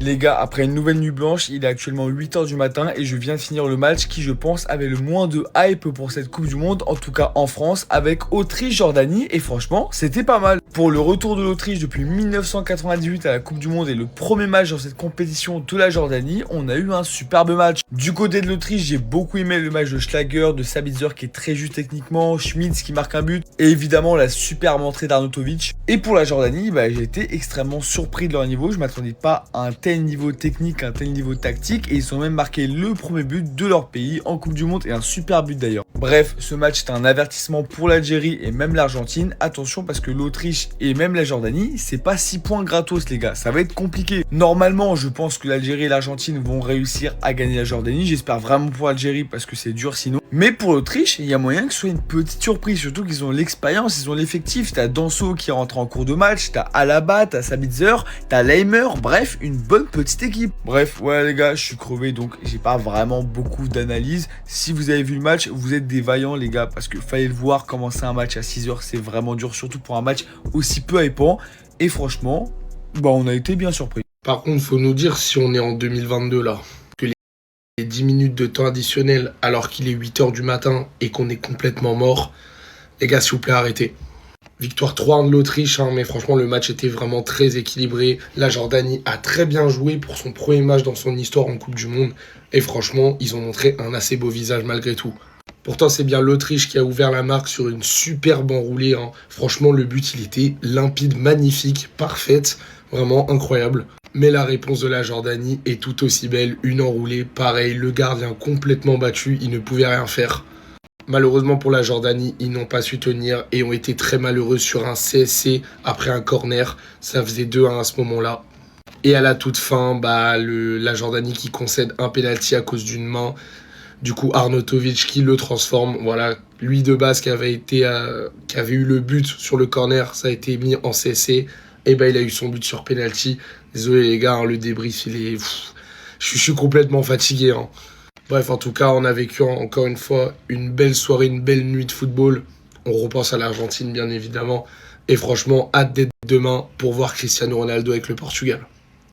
Les gars, après une nouvelle nuit blanche, il est actuellement 8h du matin et je viens de finir le match qui, je pense, avait le moins de hype pour cette Coupe du Monde, en tout cas en France, avec Autriche-Jordanie. Et franchement, c'était pas mal. Pour le retour de l'Autriche depuis 1998 à la Coupe du Monde et le premier match dans cette compétition de la Jordanie, on a eu un superbe match. Du côté de l'Autriche, j'ai beaucoup aimé le match de Schlager, de Sabitzer qui est très juste techniquement, Schmitz qui marque un but et évidemment la superbe entrée d'Arnautovic. Et pour la Jordanie, j'ai été extrêmement surpris de leur niveau. Je m'attendais pas à un tel niveau technique, un tel niveau tactique et ils ont même marqué le premier but de leur pays en Coupe du Monde et un super but d'ailleurs. Bref, ce match est un avertissement pour l'Algérie et même l'Argentine. Attention parce que l'Autriche et même la Jordanie, c'est pas 6 points gratos les gars, ça va être compliqué. Normalement, je pense que l'Algérie et l'Argentine vont réussir à gagner la Jordanie. J'espère vraiment pour l'Algérie parce que c'est dur sinon. Mais pour l'Autriche, il y a moyen que ce soit une petite surprise, surtout qu'ils ont l'expérience, ils ont l'effectif. T'as Danso qui rentre en cours de match, t'as Alaba, t'as Sabitzer, t'as Leimer, bref, une bonne petite équipe. Bref, ouais les gars, je suis crevé donc j'ai pas vraiment beaucoup d'analyse. Si vous avez vu le match, vous êtes des vaillants les gars, parce que fallait le voir, commencer un match à 6h, c'est vraiment dur, surtout pour un match aussi peu hypant. Et franchement, on a été bien surpris. Par contre, faut nous dire si on est en 2022 là, que les 10 minutes de temps additionnel alors qu'il est 8h du matin et qu'on est complètement mort, les gars, s'il vous plaît, arrêtez. Victoire 3-1 de l'Autriche, mais franchement, le match était vraiment très équilibré. La Jordanie a très bien joué pour son premier match dans son histoire en Coupe du Monde. Et franchement, ils ont montré un assez beau visage malgré tout. Pourtant, c'est bien l'Autriche qui a ouvert la marque sur une superbe enroulée. Franchement, le but, il était limpide, magnifique, parfaite, vraiment incroyable. Mais la réponse de la Jordanie est tout aussi belle. Une enroulée, pareil, le gardien complètement battu, il ne pouvait rien faire. Malheureusement pour la Jordanie, ils n'ont pas su tenir et ont été très malheureux sur un CSC après un corner. Ça faisait 2-1 à ce moment-là. Et à la toute fin, la Jordanie qui concède un penalty à cause d'une main. Du coup, Arnautovic qui le transforme. Voilà, lui de base qui avait eu le but sur le corner, ça a été mis en CSC. Et il a eu son but sur penalty. Désolé les gars, le débrief, je suis complètement fatigué. Bref, en tout cas, on a vécu encore une fois une belle soirée, une belle nuit de football. On repense à l'Argentine, bien évidemment. Et franchement, hâte d'être demain pour voir Cristiano Ronaldo avec le Portugal.